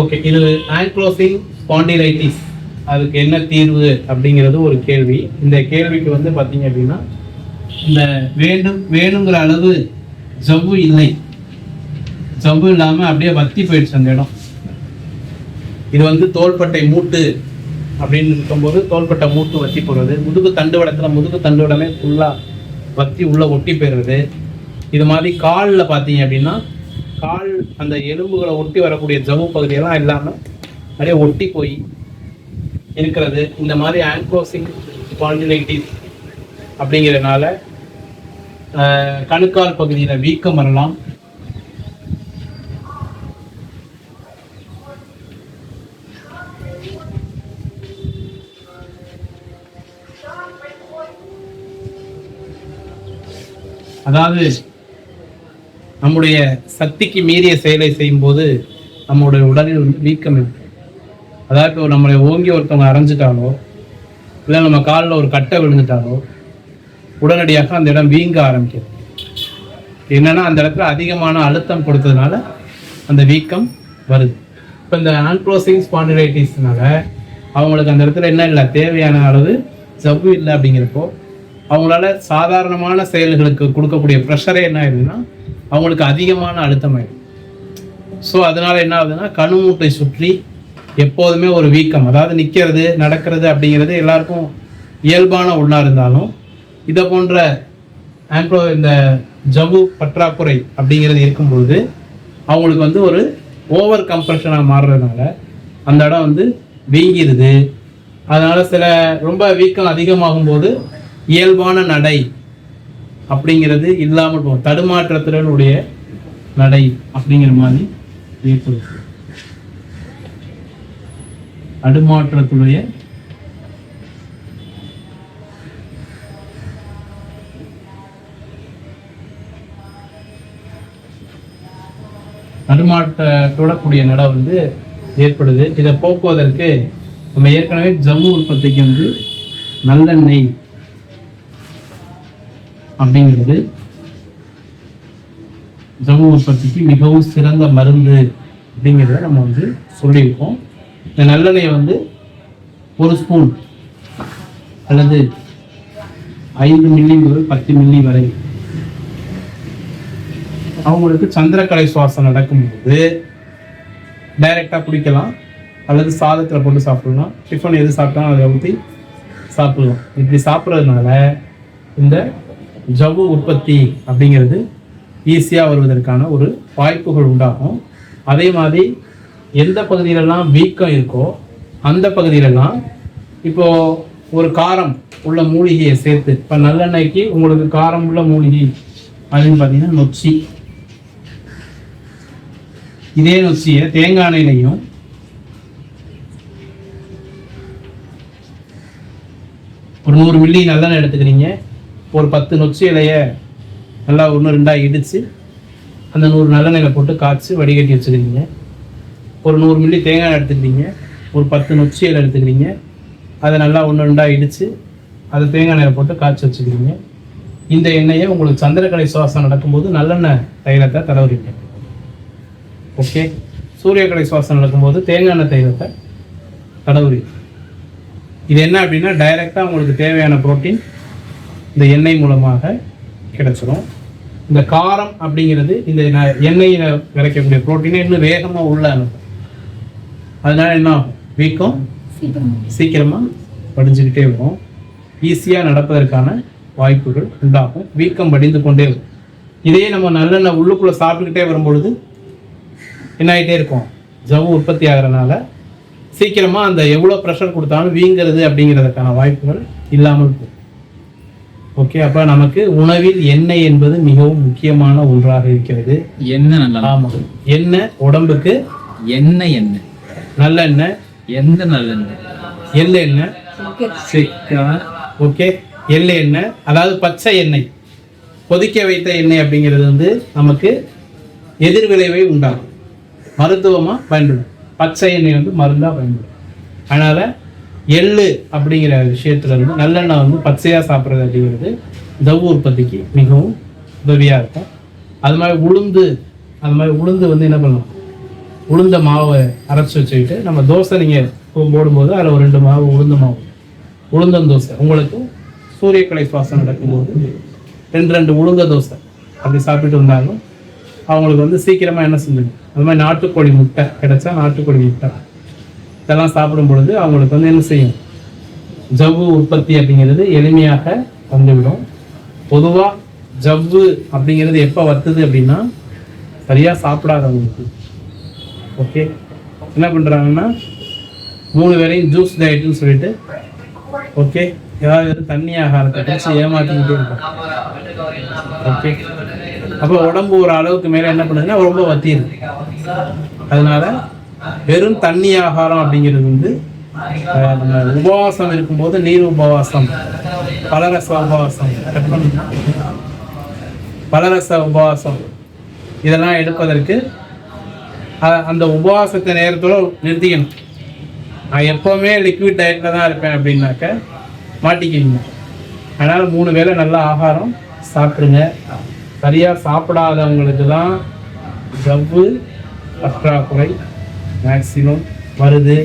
Okay, இது ஆங்க்லோசிங் spondylitis அதுக்கு என்ன தீர்வு அப்படிங்கிறது ஒரு கேள்வி. இந்த கேள்விக்கு வந்து பார்த்தீங்க அப்படின்னா, இந்த வேணுங்கிற அளவு ஜவ்வு இல்லை, ஜவ்வு இல்லாமல் அப்படியே வத்தி போயிடுச்சு அந்த இடம். இது வந்து தோள்பட்டை மூட்டு அப்படின்னு இருக்கும்போது தோள்பட்டை மூட்டு வத்தி போடுறது, முதுகு தண்டுவடமே ஃபுல்லாக வத்தி உள்ள ஒட்டி போயிடுறது. இது மாதிரி காலில் பார்த்தீங்க அப்படின்னா, கால் அந்த எலும்புகளை ஒட்டி வரக்கூடிய ஜவ்வு பகுதியெல்லாம் இல்லாமல் அப்படியே ஒட்டி போய் இருக்கிறது. இந்த மாதிரி ஆங்க்லோசிங் ஸ்பாண்டிலைட்டிஸ் அப்படிங்கிறதுனால கணுக்கால் பகுதியில் வீக்கம் வரலாம். அதாவது நம்முடைய சக்திக்கு மீறிய செயலை செய்யும்போது நம்மளுடைய உடலில் வந்து வீக்கம் இருக்கு. அதாவது இப்போ நம்மளை ஓங்கி ஒருத்தவங்க அரைஞ்சிட்டாலோ இல்லை நம்ம காலில் ஒரு கட்டை விழுந்துட்டாலோ உடனடியாக அந்த இடம் வீங்க ஆரம்பிக்கிறது. என்னன்னா அந்த இடத்துல அதிகமான அழுத்தம் கொடுத்ததுனால அந்த வீக்கம் வருது. இப்போ இந்த ஆங்க்லோசிங் ஸ்பாண்டிலைட்டிஸ்னால அவங்களுக்கு அந்த இடத்துல என்ன இல்லை, தேவையான அளவு ஜவ்வு இல்லை. அப்படிங்கிறப்போ அவங்களால சாதாரணமான செயல்களுக்கு கொடுக்கக்கூடிய ப்ரெஷரே என்ன ஆயிடுதுன்னா அவங்களுக்கு அதிகமான அழுத்தம் ஆயிடுது. ஸோ அதனால என்ன ஆகுதுன்னா கணுமூட்டை சுற்றி எப்போதுமே ஒரு வீக்கம், அதாவது நிற்கிறது நடக்கிறது அப்படிங்கிறது எல்லாருக்கும் இயல்பான ஒன்றா இருந்தாலும் இதை போன்ற இந்த ஜவ்வு பற்றாக்குறை அப்படிங்கிறது இருக்கும்பொழுது அவங்களுக்கு வந்து ஒரு ஓவர் கம்ப்ரெஷனாக மாறுறதுனால அந்த இடம் வந்து வீங்கிடுது. அதனால சில ரொம்ப வீக்கம் அதிகமாகும் போது இயல்பான நடை அப்படிங்கிறது இல்லாமல் போகும். தடுமாற்றத்தினுடைய நடை அப்படிங்கிற மாதிரி ஏற்படுது. தடுமாற்றத்துடைய தடுமாற்றத்தோட கூடிய நடை வந்து ஏற்படுது. இதை போக்குவதற்கு நம்ம ஏற்கனவே ஜவ்வு உற்பத்திக்கு வந்து நல்லெண்ணெய் அப்படிங்கிறது ஜவ்வு உற்பத்திக்கு மிகவும் சிறந்த மருந்து அப்படிங்கிறத நம்ம வந்து சொல்லியிருக்கோம். இந்த நல்லெண்ணெயை வந்து 1 ஸ்பூன் அல்லது 5 மில்லி முதல் 10 மில்லி வரை அவங்களுக்கு சந்திரக்கலை சுவாசம் நடக்கும்போது டைரெக்டாக குடிக்கலாம் அல்லது சாதத்தில் போட்டு சாப்பிடலாம். டிஃபன் எது சாப்பிட்டாலும் அதை ஊற்றி சாப்பிடலாம். இப்படி சாப்பிட்றதுனால இந்த ஜவ்வு உற்பத்தி அப்படிங்கிறது ஈஸியாக வருவதற்கான ஒரு வாய்ப்புகள் உண்டாகும். அதே மாதிரி எந்த பகுதியிலெல்லாம் வீக்கம் இருக்கோ அந்த பகுதியிலெல்லாம் இப்போது ஒரு காரம் உள்ள மூலிகையை சேர்த்து, இப்போ நல்லெண்ணெய்க்கு உங்களுக்கு காரம் உள்ள மூலிகை அப்படின்னு பார்த்தீங்கன்னா நொச்சி. இதே நொச்சியை தேங்காய் எண்ணெயிலையும் ஒரு 100 மில்லி நல்லெண்ணெய் எடுத்துக்கிறீங்க. ஒரு 10 நொச்சி இலையை நல்லா 1-2 இடித்து அந்த 100 நல்லெண்ணெயில் போட்டு காய்ச்சி வடிகட்டி வச்சுக்கிறீங்க. ஒரு 100 மில்லி தேங்காய் எடுத்துக்கிறீங்க. ஒரு 10 நொச்சி இலை எடுத்துக்கிறீங்க. அதை நல்லா 1-2 இடித்து அதை தேங்காய் எண்ணெயில் போட்டு காய்ச்சி வச்சுக்கிறீங்க. இந்த எண்ணெயை உங்களுக்கு சந்திரக்கலை சுவாசம் நடக்கும்போது நல்லெண்ணெய் தைலத்தை தடவுறீங்க. ஓகே, சூரியக்கலை சுவாசம் நடக்கும்போது தேங்காய் எண்ணெய் தைலத்தை தடவுறீங்க. இது என்ன அப்படின்னா டைரெக்டாக உங்களுக்கு தேவையான புரோட்டீன் இந்த எண்ணெய் மூலமாக கிடைச்சிடும். இந்த காரம் அப்படிங்கிறது இந்த எண்ணெயில் கிடைக்கக்கூடிய புரோட்டீனை இன்னும் வேகமாக உள்ள அனுப்பும். அதனால என்ன ஆகும், வீக்கம் சீக்கிரமாக படிஞ்சுக்கிட்டே வரும். ஈஸியாக நடப்பதற்கான வாய்ப்புகள் உண்டாகும். வீக்கம் படிந்து கொண்டே வரும். இதே நம்ம நல்லெண்ணெய் உள்ளுக்குள்ளே சாப்பிட்டுக்கிட்டே வரும்பொழுது என்ன ஆகிட்டே இருக்கும், ஜவ்வு உற்பத்தி ஆகிறதுனால சீக்கிரமாக அந்த எவ்வளோ ப்ரெஷர் கொடுத்தாலும் வீங்கிறது அப்படிங்கிறதுக்கான வாய்ப்புகள் இல்லாமல் இருக்கும். ஓகே, அப்போ நமக்கு உணவில் எண்ணெய் என்பது மிகவும் முக்கியமான ஒன்றாக இருக்கிறது. எண்ணெய் நல்லா, ஆமாம், எண்ணெய் உடம்புக்கு எண்ணெய் எண்ணெய் நல்லெண்ணெய், எந்த நல்லெண்ணெய், எள்ளு எண்ணெய், ஓகே, எள்ளு எண்ணெய் அதாவது பச்சை எண்ணெய், கொதிக்க வைத்த எண்ணெய் அப்படிங்கிறது வந்து நமக்கு எதிர்விளைவை உண்டாகும், மருத்துவமாக பயன்படும். பச்சை எண்ணெய் வந்து மருந்தாக பயன்படும். அதனால் எள்ளு அப்படிங்கிற விஷயத்துல இருந்து நல்லெண்ணெய் வந்து பச்சையாக சாப்பிட்றது அப்படிங்கிறது ஜவ்வு உற்பத்திக்கு மிகவும் உதவியாக இருக்கும். அது மாதிரி உளுந்து வந்து என்ன பண்ணலாம், உளுந்த மாவை அரைச்சி வச்சுக்கிட்டு நம்ம தோசை நீங்கள் போடும்போது அதில் ஒரு 2 மாவு உளுந்தம் தோசை. உங்களுக்கு சூரியக்கலை சுவாசம் நடக்கும்போது 2 உளுந்த தோசை அப்படி சாப்பிட்டு வந்தாலும் அவங்களுக்கு வந்து சீக்கிரமாக என்ன செஞ்சுங்க. அது மாதிரி நாட்டுக்கோழி முட்டை கிடைச்சா நாட்டுக்கோழி முட்டை இதெல்லாம் சாப்பிடும் பொழுது அவங்களுக்கு வந்து என்ன செய்யும், ஜவ்வு உற்பத்தி அப்படிங்கிறது எளிமையாக வந்துவிடும். பொதுவாக ஜவ்வு அப்படிங்கிறது எப்போ வத்துது அப்படின்னா சரியாக சாப்பிடாதவங்களுக்கு. ஓகே, என்ன பண்ணுறாங்கன்னா 3 வேளையும் ஜூஸ் டயட்டுன்னு சொல்லிட்டு ஓகே ஏதாவது தண்ணி ஆகாரத்தை குடிச்சு ஏமாற்றிக்கிட்டே இருப்பாங்க. ஓகே, அப்போ உடம்பு ஒரு அளவுக்கு மேலே என்ன பண்ணுதுன்னா ரொம்ப வத்திடுது. அதனால வெறும் தண்ணி ஆகாரம் அப்படிங்கிறது வந்து உபவாசம் இருக்கும்போது நீர் உபவாசம், பலரச உபவாசம் இதெல்லாம் எடுப்பதற்கு அந்த உபவாசத்தை நேரத்தோட நிறுத்திக்கணும். நான் எப்போவுமே லிக்விட் டயட்டில் தான் இருப்பேன் அப்படின்னாக்க மாட்டிக்கிங்க. அதனால் 3 வேளை நல்ல ஆகாரம் சாப்பிடுங்க. சரியாக சாப்பிடாதவங்களுக்கு தான் ஜவ்வு பற்றாக்குறை மேக்சிமம் வருது.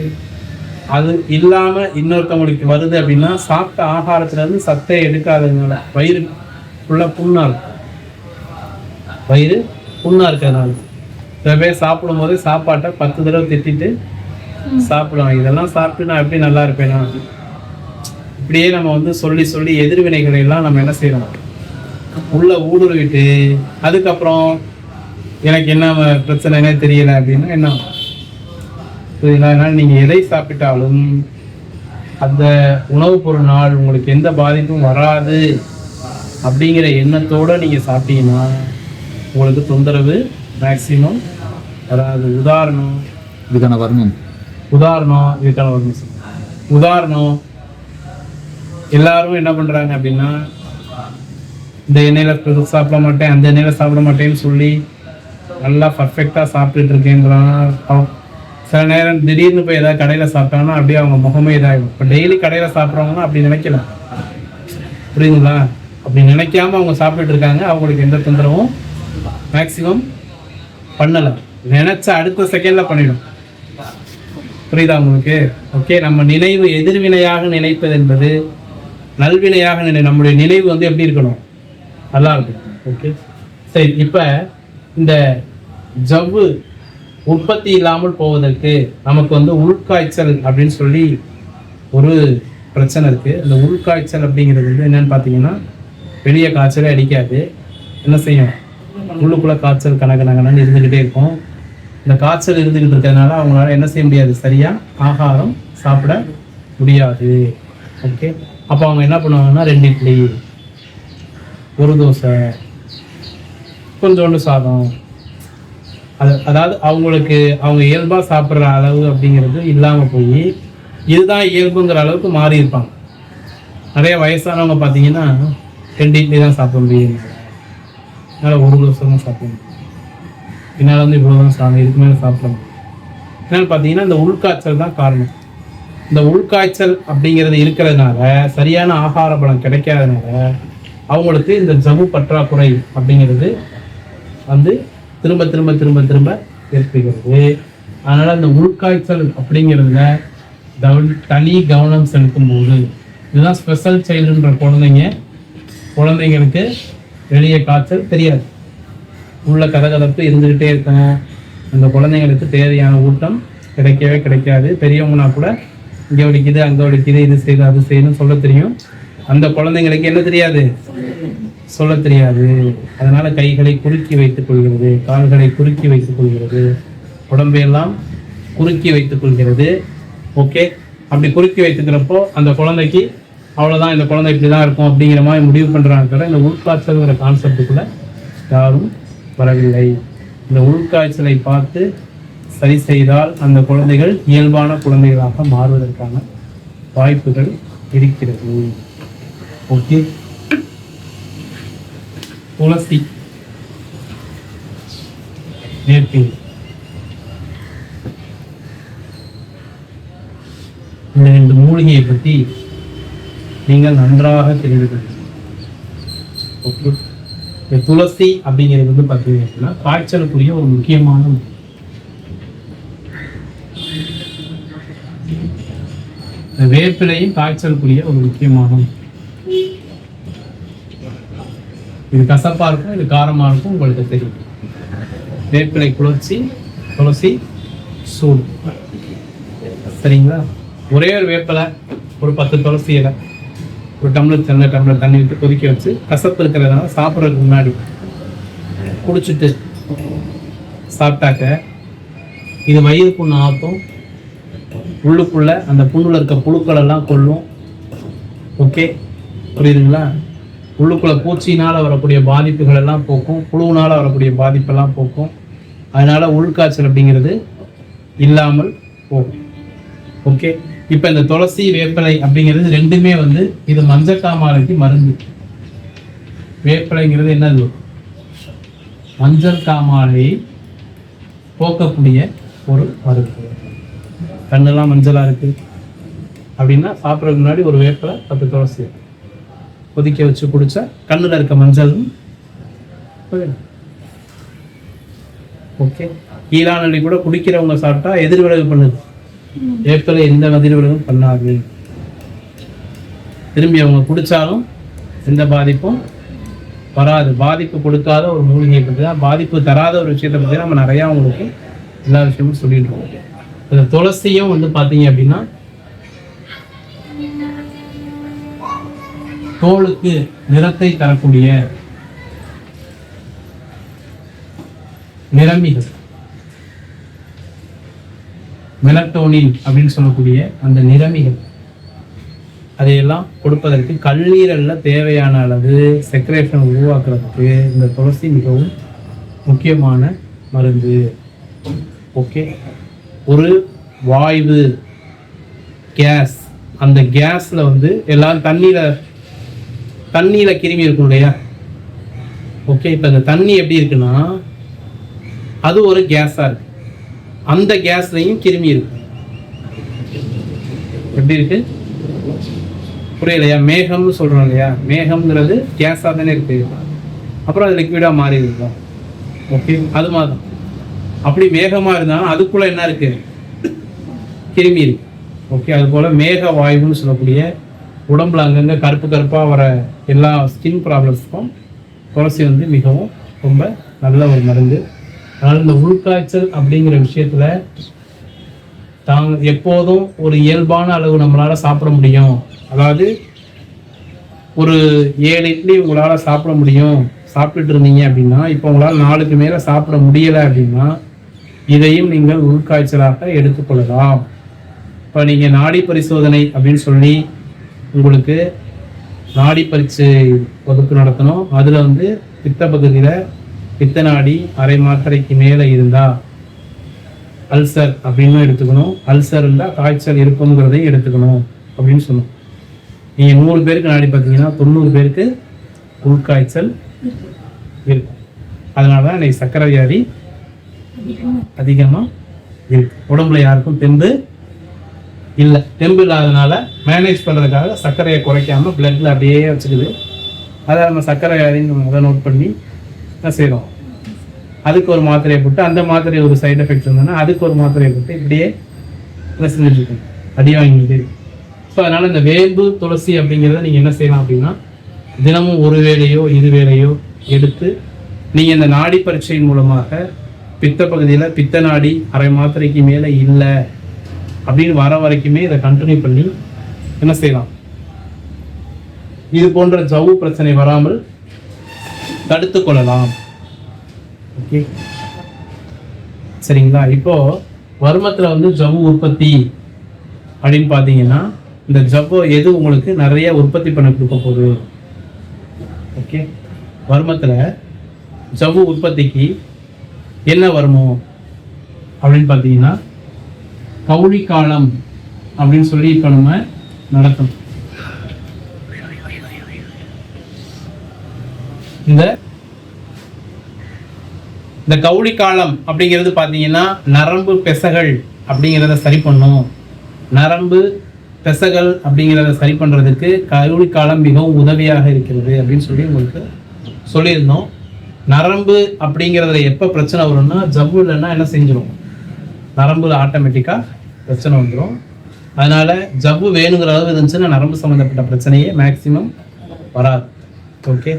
அது இல்லாமல் இன்னொருத்தவங்களுக்கு வருது அப்படின்னா சாப்பிட்ட ஆகாரத்துலேருந்து சத்தை எடுக்காததுனால வயிறு ஃபுல்லாக புண்ணாக இருக்கும். வயிறு புண்ணாக இருக்கிறதுனால சில பேர் சாப்பிடும் போது சாப்பாட்டை 10 தடவை திட்டிட்டு சாப்பிடுவாங்க. இதெல்லாம் சாப்பிட்டு நான் எப்படி நல்லா இருப்பேனா, இப்படியே நம்ம வந்து சொல்லி சொல்லி எதிர்வினைகளை எல்லாம் நம்ம என்ன செய்யறோம் உள்ள ஊடுருவிட்டு அதுக்கப்புறம் எனக்கு என்ன பிரச்சனைனே தெரியல அப்படின்னா என்ன அதனால நீங்க எதை சாப்பிட்டாலும் அந்த உணவுப் பொருள்னால் உங்களுக்கு எந்த பாதிப்பும் வராது அப்படிங்கிற எண்ணத்தோட நீங்க சாப்பிட்டீங்கன்னா உங்களுக்கு தொந்தரவு மேக்சிமம் வராது. இதுக்கான வர்ணம் உதாரணம் எல்லாரும் என்ன பண்றாங்க அப்படின்னா இந்த எண்ணெயில சாப்பிட மாட்டேன் அந்த எண்ணெயில சாப்பிட மாட்டேன்னு சொல்லி நல்லா பர்ஃபெக்டா சாப்பிட்டுட்டு இருக்கேன்றான். சில நேரம் திடீர்னு போய் ஏதாவது கடையில் சாப்பிட்டாங்கன்னா அப்படியே அவங்க முகமே இதாகிடும். இப்போ டெய்லி கடையில் சாப்பிட்றவங்கன்னா அப்படி நினைக்கல, புரியுதுங்களா? அப்படி நினைக்காம அவங்க சாப்பிட்டுட்டு இருக்காங்க. அவங்களுக்கு எந்த தொந்தரவும் மேக்சிமம் பண்ணலை. நினைச்ச அடுத்த செகண்ட்ல பண்ணிடும். புரியுதா உங்களுக்கு? ஓகே, நம்ம நினைவு எதிர்வினையாக நினைப்பது என்பது நல்வினையாக நம்முடைய நினைவு வந்து எப்படி இருக்கணும், நல்லா இருக்கும். ஓகே சரி, இப்போ இந்த ஜவ்வு உற்பத்தி இல்லாமல் போவதற்கு நமக்கு வந்து உள்காய்ச்சல் அப்படின்னு சொல்லி ஒரு பிரச்சனை இருக்கு. இந்த உள்காய்ச்சல் அப்படிங்கிறது வந்து என்னன்னு பார்த்தீங்கன்னா வெளியே காய்ச்சலே அடிக்காது. என்ன செய்யும், உள்ளுக்குள்ள காய்ச்சல் கணக்கணக்கணன்னு இருந்துக்கிட்டே இருக்கும். இந்த காய்ச்சல் இருந்துக்கிட்டு இருக்கிறதுனால அவங்களால என்ன செய்ய முடியாது, சரியா ஆகாரம் சாப்பிட முடியாது. ஓகே, அப்போ அவங்க என்ன பண்ணுவாங்கன்னா 2 இட்லி 1 தோசை கொஞ்சோண்டு சாதம், அதாவது அவங்களுக்கு அவங்க இயல்பாக சாப்பிட்ற அளவு அப்படிங்கிறது இல்லாமல் போய் இதுதான் இயல்புங்கிற அளவுக்கு மாறி இருப்பாங்க. நிறைய வயசானவங்க பார்த்தீங்கன்னா 2 இட்லி தான் சாப்பிட முடியும், அதனால் 1 தோசை தான் சாப்பிட முடியும், என்னால் வந்து இவ்வளோ தான் சாப்பிடும், இதுக்கு மேலே சாப்பிட முடியும். என்னன்னு பார்த்தீங்கன்னா இந்த உள்காய்ச்சல் தான் காரணம். இந்த உள்காய்ச்சல் அப்படிங்கிறது இருக்கிறதுனால சரியான ஆகார பலம் கிடைக்காதனால அவங்களுக்கு இந்த ஜவ்வு பற்றாக்குறை அப்படிங்கிறது வந்து திரும்ப திரும்ப திரும்ப திரும்ப ஏற்படுகிறது. அதனால இந்த உள்காய்ச்சல் அப்படிங்கிறதுல தனி கவனம் செலுத்தும் போது இதுதான் ஸ்பெஷல் சைல்டுன்ற குழந்தைங்களுக்கு வெளியே காய்ச்சல் தெரியாது, உள்ள கதகதப்பு இருந்துகிட்டே இருக்கும். அந்த குழந்தைங்களுக்கு தேவையான ஊட்டம் கிடைக்கவே கிடைக்காது. பெரியவங்கன்னா கூட இங்கே வலிக்குது அங்கே வலிக்குது இது செய்யுது அது செய்யணும்னு சொல்ல தெரியும், அந்த குழந்தைங்களுக்கு என்ன தெரியாது, சொல்ல தெரியாது. அதனால கைகளை குறுக்கி வைத்துக் கொள்கிறது, கால்களை குறுக்கி வைத்துக் கொள்கிறது, உடம்பையெல்லாம் குறுக்கி வைத்துக் கொள்கிறது. ஓகே, அப்படி குறுக்கி வைத்துக்கிறப்போ அந்த குழந்தைக்கு அவ்வளோதான், இந்த குழந்தை இப்படி தான் இருக்கும் அப்படிங்கிற மாதிரி முடிவு பண்ணுறாங்க. இந்த உள்காய்ச்சல்ங்கிற கான்செப்டுக்குள்ள யாரும் வரவில்லை. இந்த உள்காய்ச்சலை பார்த்து சரி செய்தால் அந்த குழந்தைகள் இயல்பான குழந்தைகளாக மாறுவதற்கான வாய்ப்புகள் இருக்கிறது. ஓகே, துளசி நேர்த்தி இந்த 2 மூலிகையை பற்றி நீங்கள் நன்றாக தெரிந்து கொள்ளுங்கள். ஓகே, இந்த துளசி அப்படிங்கிறது வந்து பார்த்தீங்கன்னா காய்ச்சலுக்குரிய ஒரு முக்கியமான இந்த வேப்பிலையும் காய்ச்சலுக்குரிய ஒரு முக்கியமான, இது கசப்பா இருக்கும், இது காரமா இருக்கும், உங்களுக்கு தெரியும். வேப்பிலை குளிர்ச்சி, துளசி சூடு. சரிங்களா? ஒரே ஒரு வேப்பிலை, ஒரு 10 துளசி இலை, ஒரு டம்ளர் தண்ணி விட்டு கொதிக்க வச்சு, கசப்பு இருக்கிறதுனால சாப்பிட்றதுக்கு முன்னாடி குடிச்சிட்டு சாப்பிட்டாக்க இது வயிறு புண்ணு ஆற்றும், உள்ளுக்குள்ள அந்த புண்ணுல இருக்க புழுக்கள் எல்லாம் கொல்லும். ஓகே, புரியுதுங்களா? உள்ளுக்குள்ள பூச்சியினால் வரக்கூடிய பாதிப்புகள் எல்லாம் போக்கும், புழுவினால் வரக்கூடிய பாதிப்பெல்லாம் போக்கும். அதனால உள்காய்ச்சல் அப்படிங்கிறது இல்லாமல் போகும். ஓகே, இப்போ இந்த துளசி வேப்பிலை அப்படிங்கிறது ரெண்டுமே வந்து இது மஞ்சக்காமாலைக்கு மருந்து. வேப்பிலைங்கிறது என்னது? மஞ்சள் காமாலையை போக்கக்கூடிய ஒரு மருந்து. கண்ணெல்லாம் மஞ்சளாக இருக்குது அப்படின்னா சாப்பிட்றதுக்கு முன்னாடி ஒரு வேப்பிலை 10 துளசி கொதிக்க வச்சு குடித்தா கண்ணில் இருக்க மஞ்சளும் போயிடும். ஓகே, ஈரானள்ளி கூட குடிக்கிறவங்க சாப்பிட்டா எதிர்விளைவு பண்ணுது, வேப்பிலை எந்த எதிர்விளைவும் பண்ணாது. திரும்பி அவங்க குடித்தாலும் எந்த பாதிப்பும் வராது. பாதிப்பு கொடுக்காத ஒரு மூலிகையை பற்றி தான், பாதிப்பு தராத ஒரு விஷயத்தை பற்றி தான் நம்ம நிறையா உங்களுக்கு எல்லா விஷயமும் சொல்லிட்டு இருக்கோம். இந்த துளசியும் வந்து பார்த்தீங்க அப்படின்னா தோலுக்கு நிறத்தை தரக்கூடிய நிறமிகள், மெலட்டோனின் அப்படின்னு சொல்லக்கூடிய அந்த நிறமிகள், அதையெல்லாம் கொடுப்பதற்கு கல்லீரல்ல தேவையான அளவு செக்ரேஷன் உருவாக்குறதுக்கு இந்த துளசி மிகவும் முக்கியமான மருந்து. ஓகே, ஒரு வாய்வு கேஸ், அந்த கேஸ்ல வந்து எல்லாம் தண்ணியில கிருமி இருக்கும் இல்லையா? ஓகே, இப்போ இந்த தண்ணி எப்படி இருக்குன்னா அது ஒரு கேஸா இருக்கு, அந்த கேஸ்லையும் கிருமி இருக்கு. எப்படி இருக்கு புரியலையா? மேகம்னு சொல்றோம் இல்லையா? மேகம்ங்கிறது கேஸாக தானே இருக்கு, அப்புறம் அது லிக்விடா மாறி இருக்கும். ஓகே, அது மாதிரி அப்படி மேகமா இருந்தாலும் அதுக்குள்ள என்ன இருக்கு? கிருமி இருக்கு. ஓகே, அது போல மேக வாயுன்னு சொல்லக்கூடிய உடம்புல அங்கங்க கருப்பு கருப்பா வர எல்லா ஸ்கின் ப்ராப்ளம்ஸ்க்கும் துளசி வந்து மிகவும் ரொம்ப நல்ல ஒரு மருந்து. அதனால இந்த உள்காய்ச்சல் அப்படிங்கிற விஷயத்துல எப்போதும் ஒரு இயல்பான அளவு நம்மளால சாப்பிட முடியும். அதாவது ஒரு 7 இட்லி உங்களால சாப்பிட முடியும், சாப்பிட்டுட்டு இருந்தீங்க அப்படின்னா இப்போ உங்களால் 4க்கு மேல சாப்பிட முடியலை அப்படின்னா இதையும் நீங்கள் உள்காய்ச்சலாக எடுத்துக்கொள்ளலாம். இப்போ நீங்க நாடி பரிசோதனை அப்படின்னு சொல்லி உங்களுக்கு நாடி பரீட்சை வகுப்பு நடத்தணும். அதுல வந்து பித்த பகுதியில பித்த நாடி அரை மாத்திரைக்கு மேல இருந்தா அல்சர் அப்படின்னு எடுத்துக்கணும், அல்சர் இருந்தால் காய்ச்சல் இருக்குங்கிறதையும் எடுத்துக்கணும் அப்படின்னு சொன்னோம். நீங்கள் 100 பேருக்கு நாடி பார்த்தீங்கன்னா 90 பேருக்கு உள்காய்ச்சல் இருக்கும். அதனால தான் இன்னைக்கு சர்க்கரை வியாதி அதிகமாக இருக்கு. உடம்புல யாருக்கும் தெம்பு இல்லை. தெம்பு இல்லாதனால மேனேஜ் பண்ணுறதுக்காக சர்க்கரையை குறைக்காமல் பிளட்டில் அப்படியே வச்சுக்குது. அதை நம்ம சர்க்கரை வியாதின்னு அதை நோட் பண்ணி என்ன செய்கிறோம், அதுக்கு ஒரு மாத்திரையை போட்டு, அந்த மாத்திரை ஒரு சைடு எஃபெக்ட் இருந்ததுன்னா அதுக்கு ஒரு மாத்திரையை போட்டு இப்படியே என்ன செஞ்சுட்டு இருக்கணும், அடி வாங்கிட்டு. ஸோ அதனால் இந்த வேம்பு துளசி அப்படிங்கிறத நீங்கள் என்ன செய்யலாம் அப்படின்னா தினமும் ஒரு வேளையோ 2 வேளையோ எடுத்து நீங்கள் இந்த நாடி பரீட்சையின் மூலமாக பித்த பகுதியில் பித்த நாடி அரை மாத்திரைக்கு மேலே இல்லை அப்படின்னு வர வரைக்குமே இதை கண்டினியூ பண்ணி என்ன செய்யலாம், இது போன்ற ஜவ்வு பிரச்சனை வராமல் தடுத்து கொள்ளலாம். ஓகே, சரிங்களா? இப்போ வருமத்தில் வந்து ஜவ்வு உற்பத்தி அப்படின்னு பார்த்தீங்கன்னா இந்த ஜவ்வு எது உங்களுக்கு நிறைய உற்பத்தி பண்ண கொடுக்க போகுது. ஓகே, வருமத்தில் ஜவ்வு உற்பத்திக்கு என்ன வருமோ அப்படின்னு பார்த்தீங்கன்னா கவுளி காலம் அப்படின்னு சொல்லி இப்போ நம்ம நடத்தணும். இந்த கவுளி காலம் அப்படிங்கிறது பார்த்தீங்கன்னா நரம்பு பெசகள் அப்படிங்கிறத சரி பண்ணும். நரம்பு பெசகள் அப்படிங்கிறத சரி பண்ணுறதுக்கு கவுளி காலம் மிகவும் உதவியாக இருக்கிறது அப்படின்னு சொல்லி உங்களுக்கு சொல்லியிருந்தோம். நரம்பு அப்படிங்கிறதுல எப்போ பிரச்சனை வரும்னா ஜவ்வு இல்லைன்னா என்ன செஞ்சிடும், நரம்புல ஆட்டோமேட்டிக்காக பிரச்சனை வந்துடும். அதனால ஜவ்வு வேணுங்கிற அளவு இருந்துச்சுன்னா நரம்பு சம்மந்தப்பட்ட பிரச்சனையே மேக்சிமம் வராது. ஓகே,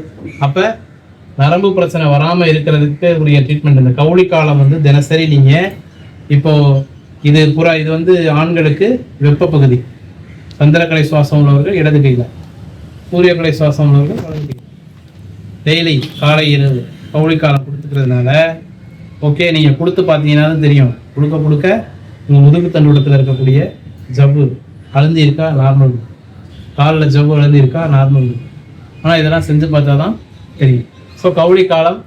அப்போ நரம்பு பிரச்சனை வராமல் இருக்கிறதுக்கு உரிய ட்ரீட்மெண்ட் இந்த கவுளி காலம் வந்து தினசரி நீங்கள் இப்போ இது வந்து ஆண்களுக்கு வெப்ப பகுதி, சந்திரக்கலை சுவாசம் உள்ளவர்கள் இடது கையில், சூரியக்கலை சுவாசம் உள்ளவர்கள் வலது கையில். டெய்லி காலை இரவு கவுளி காலம் கொடுத்துக்கிறதுனால ஓகே, நீங்கள் கொடுத்து பார்த்தீங்கன்னா தெரியும், கொடுக்க உங்கள் முதுகு தண்டுவடத்தில் இருக்கக்கூடிய ஜவ்வு அழுந்தி இருக்கா, நார்மல். காலில் ஜவ்வு அழுந்தி இருக்கா, நார்மல். ஆனால் இதெல்லாம் செஞ்சு பார்த்தா தான் தெரியும். ஸோ கவுளி காலம்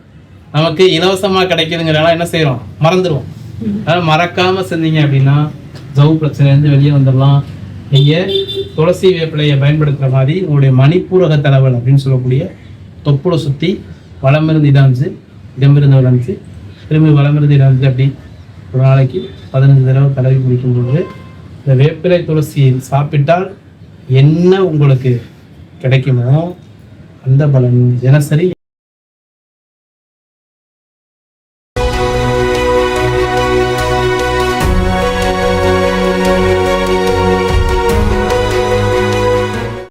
நமக்கு இலவசமாக கிடைக்குதுங்கிறனால என்ன செய்கிறோம், மறந்துடுவோம். அதனால் மறக்காமல் செஞ்சீங்க அப்படின்னா ஜவ்வு பிரச்சனைலேருந்து வெளியே வந்துடலாம். நீங்கள் துளசி வேப்பிலையை பயன்படுத்துகிற மாதிரி உங்களுடைய மணிப்பூரக தலவல் அப்படின்னு சொல்லக்கூடிய தொப்புளை சுற்றி வளமிருந்து இடமிச்சு, இடமிருந்து வளமிச்சு, திரும்பி வளமிருந்து இடமிச்சு, அப்படி ஒரு நாளைக்கு 15 தடவை தடவி குடிக்கும்போது இந்த வேப்பிலை துளசியை சாப்பிட்டால் என்ன உங்களுக்கு கிடைக்குமோ அந்த பலன் தினசரி